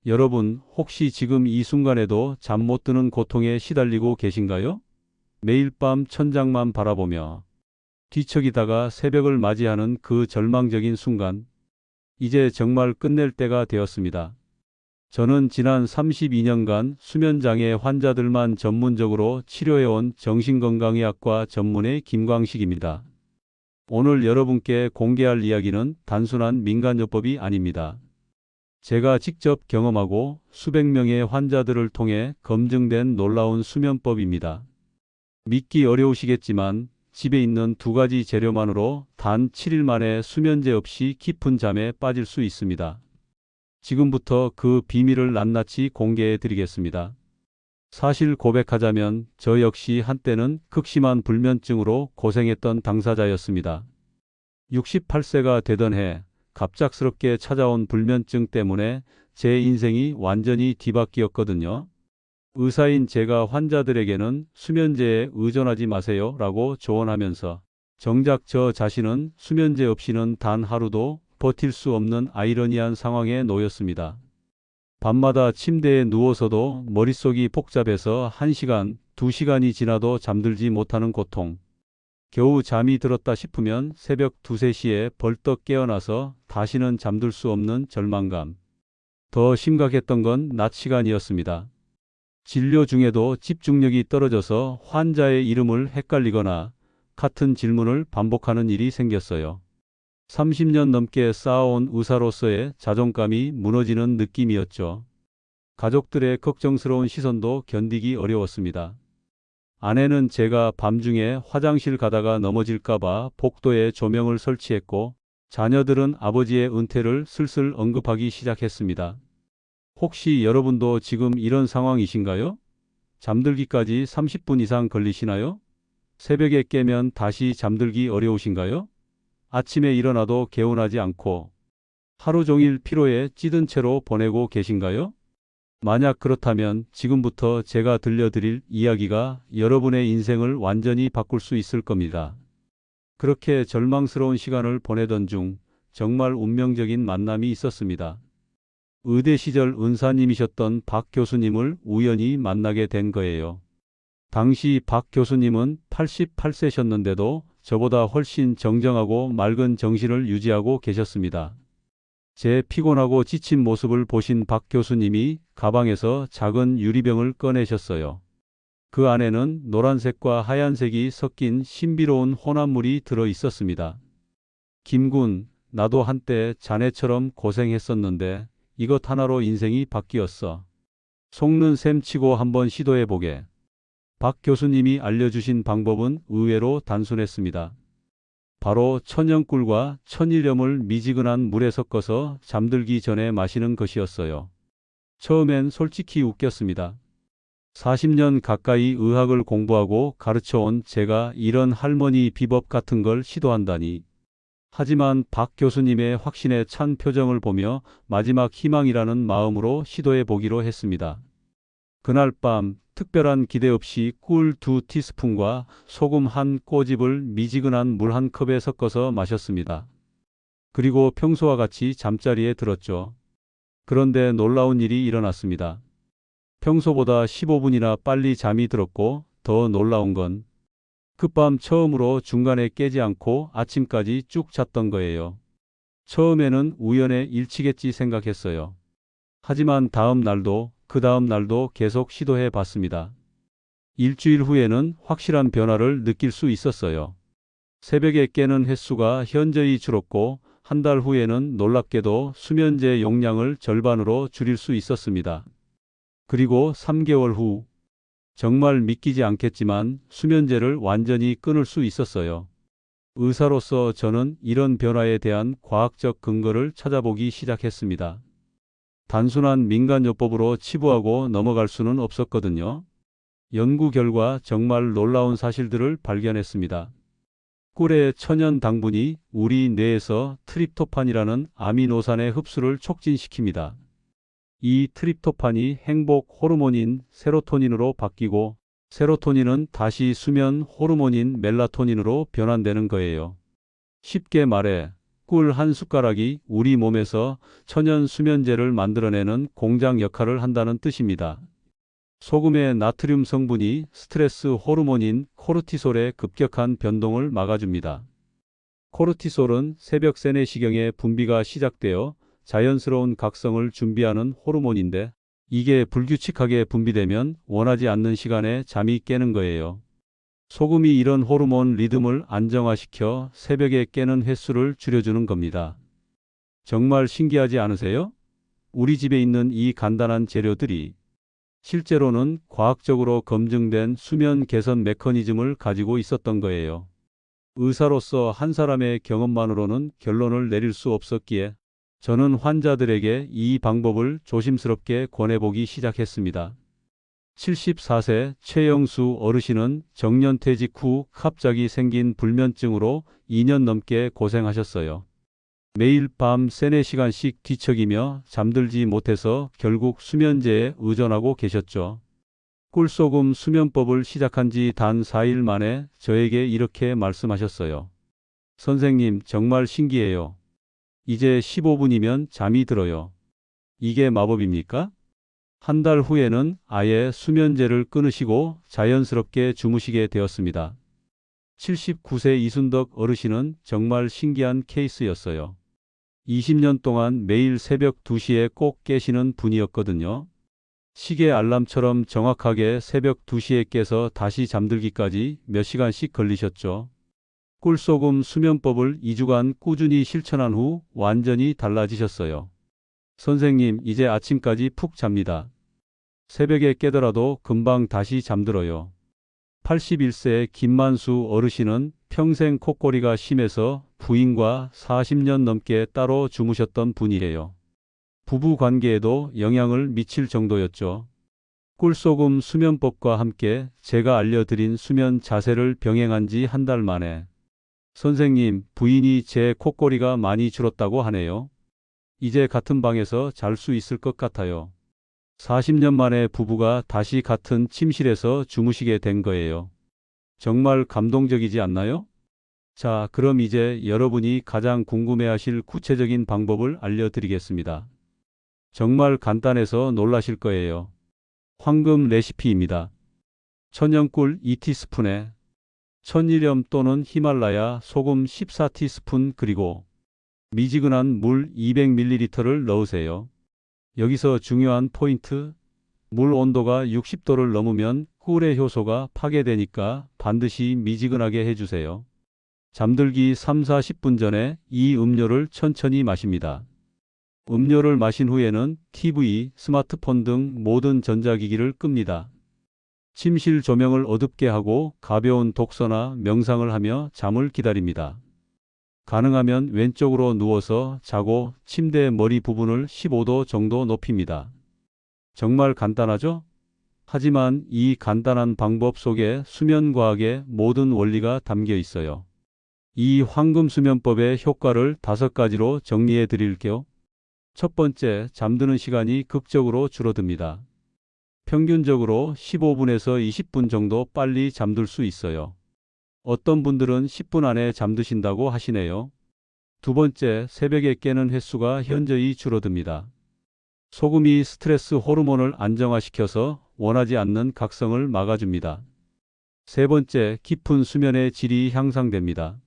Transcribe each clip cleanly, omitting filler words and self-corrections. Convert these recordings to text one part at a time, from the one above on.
여러분, 혹시 지금 이 순간에도 잠 못 드는 고통에 시달리고 계신가요? 매일 밤 천장만 바라보며 뒤척이다가 새벽을 맞이하는 그 절망적인 순간, 이제 정말 끝낼 때가 되었습니다. 저는 지난 32년간 수면장애 환자들만 전문적으로 치료해온 정신건강의학과 전문의 김광식입니다. 오늘 여러분께 공개할 이야기는 단순한 민간요법이 아닙니다. 제가 직접 경험하고 수백 명의 환자들을 통해 검증된 놀라운 수면법입니다. 믿기 어려우시겠지만 집에 있는 두 가지 재료만으로 단 7일 만에 수면제 없이 깊은 잠에 빠질 수 있습니다. 지금부터 그 비밀을 낱낱이 공개해 드리겠습니다. 사실 고백하자면 저 역시 한때는 극심한 불면증으로 고생했던 당사자였습니다. 68세가 되던 해 갑작스럽게 찾아온 불면증 때문에 제 인생이 완전히 뒤바뀌었거든요. 의사인 제가 환자들에게는 수면제에 의존하지 마세요 라고 조언하면서 정작 저 자신은 수면제 없이는 단 하루도 버틸 수 없는 아이러니한 상황에 놓였습니다. 밤마다 침대에 누워서도 머릿속이 복잡해서 1시간, 2시간이 지나도 잠들지 못하는 고통. 겨우 잠이 들었다 싶으면 새벽 2, 3시에 벌떡 깨어나서 다시는 잠들 수 없는 절망감. 더 심각했던 건 낮 시간이었습니다. 진료 중에도 집중력이 떨어져서 환자의 이름을 헷갈리거나 같은 질문을 반복하는 일이 생겼어요. 30년 넘게 쌓아온 의사로서의 자존감이 무너지는 느낌이었죠. 가족들의 걱정스러운 시선도 견디기 어려웠습니다. 아내는 제가 밤중에 화장실 가다가 넘어질까봐 복도에 조명을 설치했고, 자녀들은 아버지의 은퇴를 슬슬 언급하기 시작했습니다. 혹시 여러분도 지금 이런 상황이신가요? 잠들기까지 30분 이상 걸리시나요? 새벽에 깨면 다시 잠들기 어려우신가요? 아침에 일어나도 개운하지 않고 하루 종일 피로에 찌든 채로 보내고 계신가요? 만약 그렇다면 지금부터 제가 들려드릴 이야기가 여러분의 인생을 완전히 바꿀 수 있을 겁니다. 그렇게 절망스러운 시간을 보내던 중 정말 운명적인 만남이 있었습니다. 의대 시절 은사님이셨던 박 교수님을 우연히 만나게 된 거예요. 당시 박 교수님은 88세셨는데도 저보다 훨씬 정정하고 맑은 정신을 유지하고 계셨습니다. 제 피곤하고 지친 모습을 보신 박 교수님이 가방에서 작은 유리병을 꺼내셨어요. 그 안에는 노란색과 하얀색이 섞인 신비로운 혼합물이 들어 있었습니다. 김군, 나도 한때 자네처럼 고생했었는데 이것 하나로 인생이 바뀌었어. 속는 셈 치고 한번 시도해보게. 박 교수님이 알려주신 방법은 의외로 단순했습니다. 바로 천연꿀과 천일염을 미지근한 물에 섞어서 잠들기 전에 마시는 것이었어요. 처음엔 솔직히 웃겼습니다. 40년 가까이 의학을 공부하고 가르쳐온 제가 이런 할머니 비법 같은 걸 시도한다니. 하지만 박 교수님의 확신에 찬 표정을 보며 마지막 희망이라는 마음으로 시도해 보기로 했습니다. 그날 밤 특별한 기대 없이 꿀 2티스푼과 소금 1꼬집을 미지근한 물 1컵에 섞어서 마셨습니다. 그리고 평소와 같이 잠자리에 들었죠. 그런데 놀라운 일이 일어났습니다. 평소보다 15분이나 빨리 잠이 들었고 더 놀라운 건 그밤 처음으로 중간에 깨지 않고 아침까지 쭉 잤던 거예요. 처음에는 우연의 일치겠지 생각했어요. 하지만 다음 날도 그 다음 날도 계속 시도해 봤습니다. 일주일 후에는 확실한 변화를 느낄 수 있었어요. 새벽에 깨는 횟수가 현저히 줄었고 한 달 후에는 놀랍게도 수면제 용량을 절반으로 줄일 수 있었습니다. 그리고 3개월 후 정말 믿기지 않겠지만 수면제를 완전히 끊을 수 있었어요. 의사로서 저는 이런 변화에 대한 과학적 근거를 찾아보기 시작했습니다. 단순한 민간요법으로 치부하고 넘어갈 수는 없었거든요. 연구 결과 정말 놀라운 사실들을 발견했습니다. 꿀의 천연 당분이 우리 뇌에서 트립토판이라는 아미노산의 흡수를 촉진시킵니다. 이 트립토판이 행복 호르몬인 세로토닌으로 바뀌고 세로토닌은 다시 수면 호르몬인 멜라토닌으로 변환되는 거예요. 쉽게 말해 꿀 한 숟가락이 우리 몸에서 천연 수면제를 만들어내는 공장 역할을 한다는 뜻입니다. 소금의 나트륨 성분이 스트레스 호르몬인 코르티솔의 급격한 변동을 막아줍니다. 코르티솔은 새벽 3, 4시경에 분비가 시작되어 자연스러운 각성을 준비하는 호르몬인데 이게 불규칙하게 분비되면 원하지 않는 시간에 잠이 깨는 거예요. 소금이 이런 호르몬 리듬을 안정화시켜 새벽에 깨는 횟수를 줄여주는 겁니다. 정말 신기하지 않으세요? 우리 집에 있는 이 간단한 재료들이 실제로는 과학적으로 검증된 수면 개선 메커니즘을 가지고 있었던 거예요. 의사로서 한 사람의 경험만으로는 결론을 내릴 수 없었기에 저는 환자들에게 이 방법을 조심스럽게 권해보기 시작했습니다. 74세 최영수 어르신은 정년퇴직 후 갑자기 생긴 불면증으로 2년 넘게 고생하셨어요. 매일 밤 3, 4시간씩 뒤척이며 잠들지 못해서 결국 수면제에 의존하고 계셨죠. 꿀소금 수면법을 시작한 지 단 4일 만에 저에게 이렇게 말씀하셨어요. 선생님, 정말 신기해요. 이제 15분이면 잠이 들어요. 이게 마법입니까? 한 달 후에는 아예 수면제를 끊으시고 자연스럽게 주무시게 되었습니다. 79세 이순덕 어르신은 정말 신기한 케이스였어요. 20년 동안 매일 새벽 2시에 꼭 깨시는 분이었거든요. 시계 알람처럼 정확하게 새벽 2시에 깨서 다시 잠들기까지 몇 시간씩 걸리셨죠. 꿀소금 수면법을 2주간 꾸준히 실천한 후 완전히 달라지셨어요. 선생님, 이제 아침까지 푹 잡니다. 새벽에 깨더라도 금방 다시 잠들어요. 81세 김만수 어르신은 평생 콧골이가 심해서 부인과 40년 넘게 따로 주무셨던 분이에요. 부부 관계에도 영향을 미칠 정도였죠. 꿀소금 수면법과 함께 제가 알려드린 수면 자세를 병행한 지 한 달 만에 선생님, 부인이 제 콧골이가 많이 줄었다고 하네요. 이제 같은 방에서 잘 수 있을 것 같아요. 40년 만에 부부가 다시 같은 침실에서 주무시게 된 거예요. 정말 감동적이지 않나요? 자, 그럼 이제 여러분이 가장 궁금해하실 구체적인 방법을 알려드리겠습니다. 정말 간단해서 놀라실 거예요. 황금 레시피입니다. 천연꿀 2티스푼에 천일염 또는 히말라야 소금 14티스푼 그리고 미지근한 물 200ml를 넣으세요. 여기서 중요한 포인트, 물 온도가 60도를 넘으면 꿀의 효소가 파괴되니까 반드시 미지근하게 해주세요. 잠들기 3, 40분 전에 이 음료를 천천히 마십니다. 음료를 마신 후에는 TV, 스마트폰 등 모든 전자기기를 끕니다. 침실 조명을 어둡게 하고 가벼운 독서나 명상을 하며 잠을 기다립니다. 가능하면 왼쪽으로 누워서 자고 침대 머리 부분을 15도 정도 높입니다. 정말 간단하죠? 하지만 이 간단한 방법 속에 수면과학의 모든 원리가 담겨 있어요. 이 황금 수면법의 효과를 5가지로 정리해 드릴게요. 첫 번째, 잠드는 시간이 극적으로 줄어듭니다. 평균적으로 15분에서 20분 정도 빨리 잠들 수 있어요. 어떤 분들은 10분 안에 잠드신다고 하시네요. 두 번째, 새벽에 깨는 횟수가 현저히 줄어듭니다. 소금이 스트레스 호르몬을 안정화시켜서 원하지 않는 각성을 막아줍니다. 세 번째, 깊은 수면의 질이 향상됩니다.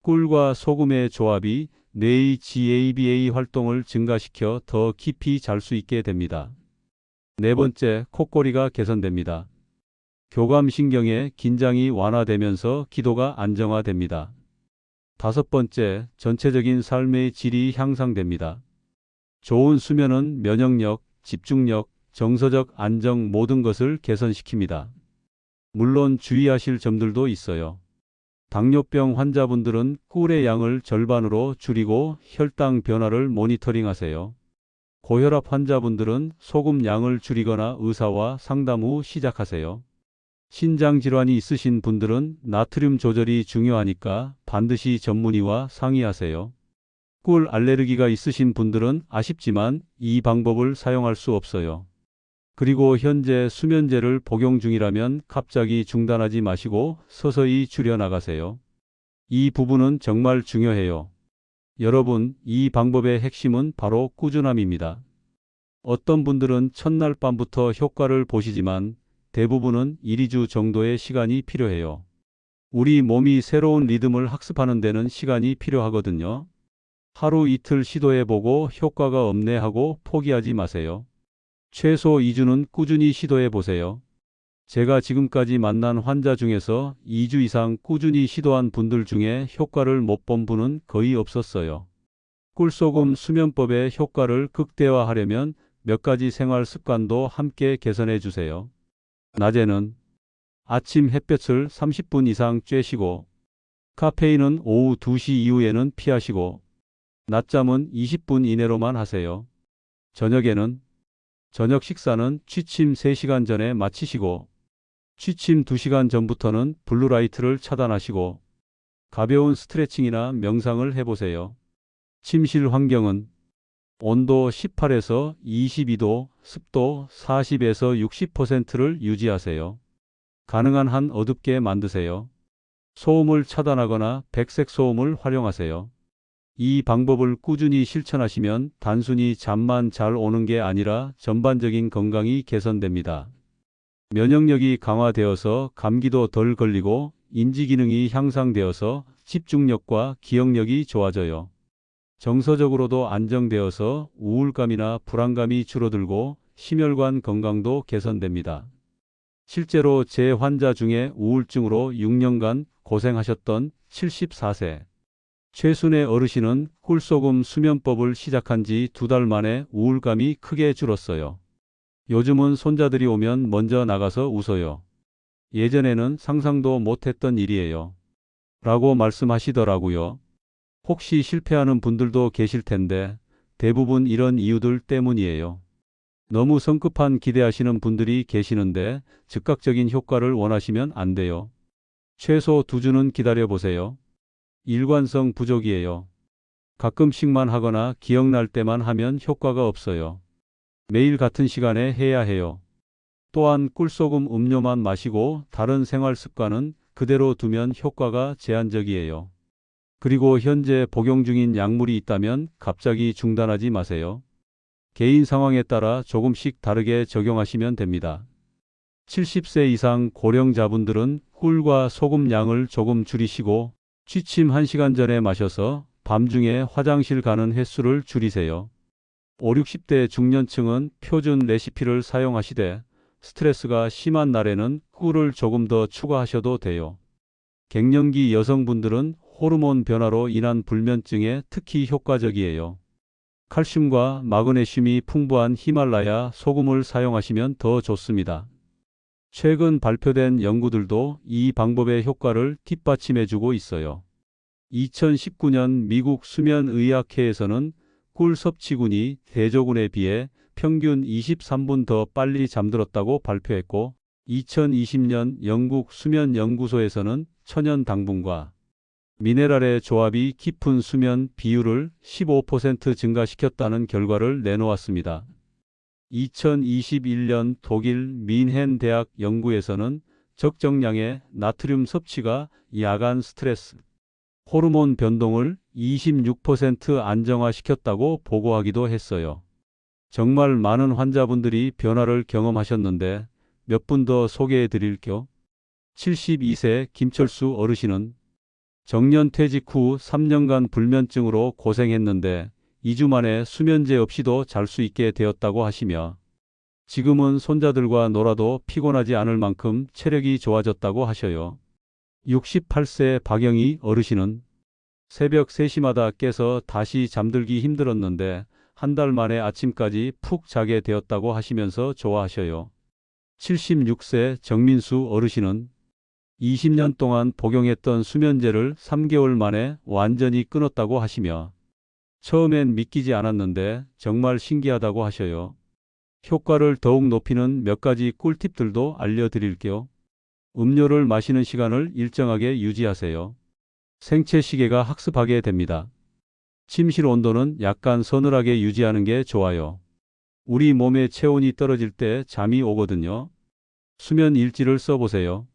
꿀과 소금의 조합이 뇌의 GABA 활동을 증가시켜 더 깊이 잘 수 있게 됩니다. 네 번째, 콧골이가 개선됩니다. 교감신경의 긴장이 완화되면서 기도가 안정화됩니다. 다섯 번째, 전체적인 삶의 질이 향상됩니다. 좋은 수면은 면역력, 집중력, 정서적 안정 모든 것을 개선시킵니다. 물론 주의하실 점들도 있어요. 당뇨병 환자분들은 꿀의 양을 절반으로 줄이고 혈당 변화를 모니터링하세요. 고혈압 환자분들은 소금 양을 줄이거나 의사와 상담 후 시작하세요. 신장 질환이 있으신 분들은 나트륨 조절이 중요하니까 반드시 전문의와 상의하세요. 꿀 알레르기가 있으신 분들은 아쉽지만 이 방법을 사용할 수 없어요. 그리고 현재 수면제를 복용 중이라면 갑자기 중단하지 마시고 서서히 줄여나가세요. 이 부분은 정말 중요해요. 여러분, 이 방법의 핵심은 바로 꾸준함입니다. 어떤 분들은 첫날 밤부터 효과를 보시지만 대부분은 1, 2주 정도의 시간이 필요해요. 우리 몸이 새로운 리듬을 학습하는 데는 시간이 필요하거든요. 하루 이틀 시도해보고 효과가 없네 하고 포기하지 마세요. 최소 2주는 꾸준히 시도해 보세요. 제가 지금까지 만난 환자 중에서 2주 이상 꾸준히 시도한 분들 중에 효과를 못 본 분은 거의 없었어요. 꿀소금 수면법의 효과를 극대화하려면 몇 가지 생활 습관도 함께 개선해 주세요. 낮에는 아침 햇볕을 30분 이상 쬐시고, 카페인은 오후 2시 이후에는 피하시고, 낮잠은 20분 이내로만 하세요. 저녁에는 저녁 식사는 취침 3시간 전에 마치시고, 취침 2시간 전부터는 블루라이트를 차단하시고, 가벼운 스트레칭이나 명상을 해보세요. 침실 환경은 온도 18에서 22도, 습도 40에서 60%를 유지하세요. 가능한 한 어둡게 만드세요. 소음을 차단하거나 백색 소음을 활용하세요. 이 방법을 꾸준히 실천하시면 단순히 잠만 잘 오는 게 아니라 전반적인 건강이 개선됩니다. 면역력이 강화되어서 감기도 덜 걸리고 인지 기능이 향상되어서 집중력과 기억력이 좋아져요. 정서적으로도 안정되어서 우울감이나 불안감이 줄어들고 심혈관 건강도 개선됩니다. 실제로 제 환자 중에 우울증으로 6년간 고생하셨던 74세 최순애 어르신은 꿀소금 수면법을 시작한 지 2달 만에 우울감이 크게 줄었어요. 요즘은 손자들이 오면 먼저 나가서 웃어요. 예전에는 상상도 못했던 일이에요. 라고 말씀하시더라고요. 혹시 실패하는 분들도 계실 텐데 대부분 이런 이유들 때문이에요. 너무 성급한 기대하시는 분들이 계시는데 즉각적인 효과를 원하시면 안 돼요. 최소 2주는 기다려보세요. 일관성 부족이에요. 가끔씩만 하거나 기억날 때만 하면 효과가 없어요. 매일 같은 시간에 해야 해요. 또한 꿀소금 음료만 마시고 다른 생활 습관은 그대로 두면 효과가 제한적이에요. 그리고 현재 복용 중인 약물이 있다면 갑자기 중단하지 마세요. 개인 상황에 따라 조금씩 다르게 적용하시면 됩니다. 70세 이상 고령자분들은 꿀과 소금 양을 조금 줄이시고 취침 1시간 전에 마셔서 밤중에 화장실 가는 횟수를 줄이세요. 5, 60대 중년층은 표준 레시피를 사용하시되 스트레스가 심한 날에는 꿀을 조금 더 추가하셔도 돼요. 갱년기 여성분들은 호르몬 변화로 인한 불면증에 특히 효과적이에요. 칼슘과 마그네슘이 풍부한 히말라야 소금을 사용하시면 더 좋습니다. 최근 발표된 연구들도 이 방법의 효과를 뒷받침해주고 있어요. 2019년 미국 수면의학회에서는 꿀 섭취군이 대조군에 비해 평균 23분 더 빨리 잠들었다고 발표했고, 2020년 영국 수면연구소에서는 천연 당분과 미네랄의 조합이 깊은 수면 비율을 15% 증가시켰다는 결과를 내놓았습니다. 2021년 독일 민헨 대학 연구에서는 적정량의 나트륨 섭취가 야간 스트레스, 호르몬 변동을 26% 안정화시켰다고 보고하기도 했어요. 정말 많은 환자분들이 변화를 경험하셨는데 몇 분 더 소개해 드릴게요. 72세 김철수 어르신은 정년 퇴직 후 3년간 불면증으로 고생했는데 2주 만에 수면제 없이도 잘 수 있게 되었다고 하시며, 지금은 손자들과 놀아도 피곤하지 않을 만큼 체력이 좋아졌다고 하셔요. 68세 박영희 어르신은 새벽 3시마다 깨서 다시 잠들기 힘들었는데 1달 만에 아침까지 푹 자게 되었다고 하시면서 좋아하셔요. 76세 정민수 어르신은 20년 동안 복용했던 수면제를 3개월 만에 완전히 끊었다고 하시며, 처음엔 믿기지 않았는데 정말 신기하다고 하셔요. 효과를 더욱 높이는 몇 가지 꿀팁들도 알려드릴게요. 음료를 마시는 시간을 일정하게 유지하세요. 생체 시계가 학습하게 됩니다. 침실 온도는 약간 서늘하게 유지하는 게 좋아요. 우리 몸의 체온이 떨어질 때 잠이 오거든요. 수면 일지를 써보세요.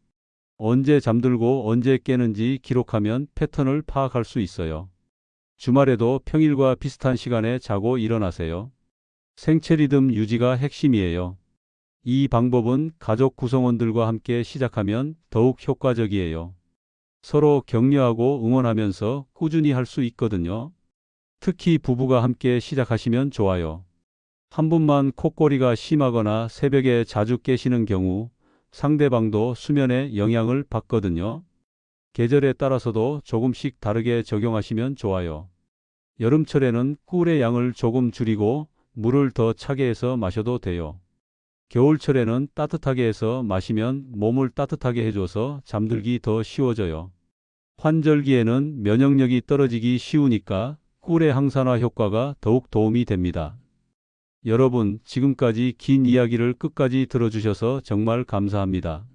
언제 잠들고 언제 깨는지 기록하면 패턴을 파악할 수 있어요. 주말에도 평일과 비슷한 시간에 자고 일어나세요. 생체 리듬 유지가 핵심이에요. 이 방법은 가족 구성원들과 함께 시작하면 더욱 효과적이에요. 서로 격려하고 응원하면서 꾸준히 할 수 있거든요. 특히 부부가 함께 시작하시면 좋아요. 한 분만 콧골이가 심하거나 새벽에 자주 깨시는 경우 상대방도 수면에 영향을 받거든요. 계절에 따라서도 조금씩 다르게 적용하시면 좋아요. 여름철에는 꿀의 양을 조금 줄이고 물을 더 차게 해서 마셔도 돼요. 겨울철에는 따뜻하게 해서 마시면 몸을 따뜻하게 해줘서 잠들기 더 쉬워져요. 환절기에는 면역력이 떨어지기 쉬우니까 꿀의 항산화 효과가 더욱 도움이 됩니다. 여러분, 지금까지 긴 이야기를 끝까지 들어주셔서 정말 감사합니다.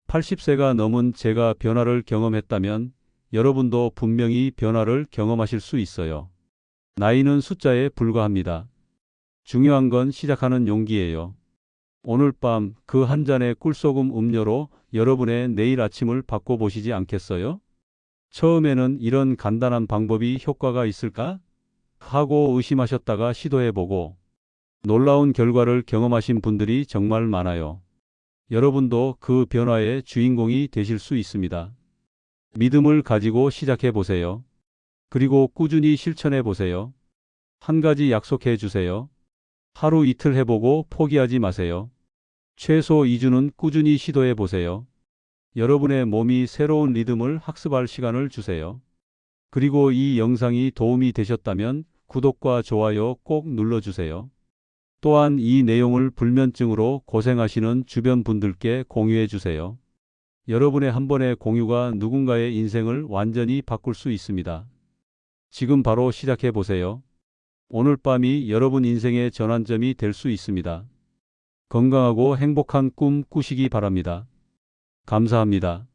80세가 넘은 제가 변화를 경험했다면 여러분도 분명히 변화를 경험하실 수 있어요. 나이는 숫자에 불과합니다. 중요한 건 시작하는 용기예요. 오늘 밤 그 한 잔의 꿀소금 음료로 여러분의 내일 아침을 바꿔보시지 않겠어요? 처음에는 이런 간단한 방법이 효과가 있을까? 하고 의심하셨다가 시도해보고 놀라운 결과를 경험하신 분들이 정말 많아요. 여러분도 그 변화의 주인공이 되실 수 있습니다. 믿음을 가지고 시작해 보세요. 그리고 꾸준히 실천해 보세요. 한 가지 약속해 주세요. 하루 이틀 해보고 포기하지 마세요. 최소 2주는 꾸준히 시도해 보세요. 여러분의 몸이 새로운 리듬을 학습할 시간을 주세요. 그리고 이 영상이 도움이 되셨다면 구독과 좋아요 꼭 눌러주세요. 또한 이 내용을 불면증으로 고생하시는 주변 분들께 공유해 주세요. 여러분의 한 번의 공유가 누군가의 인생을 완전히 바꿀 수 있습니다. 지금 바로 시작해 보세요. 오늘 밤이 여러분 인생의 전환점이 될 수 있습니다. 건강하고 행복한 꿈 꾸시기 바랍니다. 감사합니다.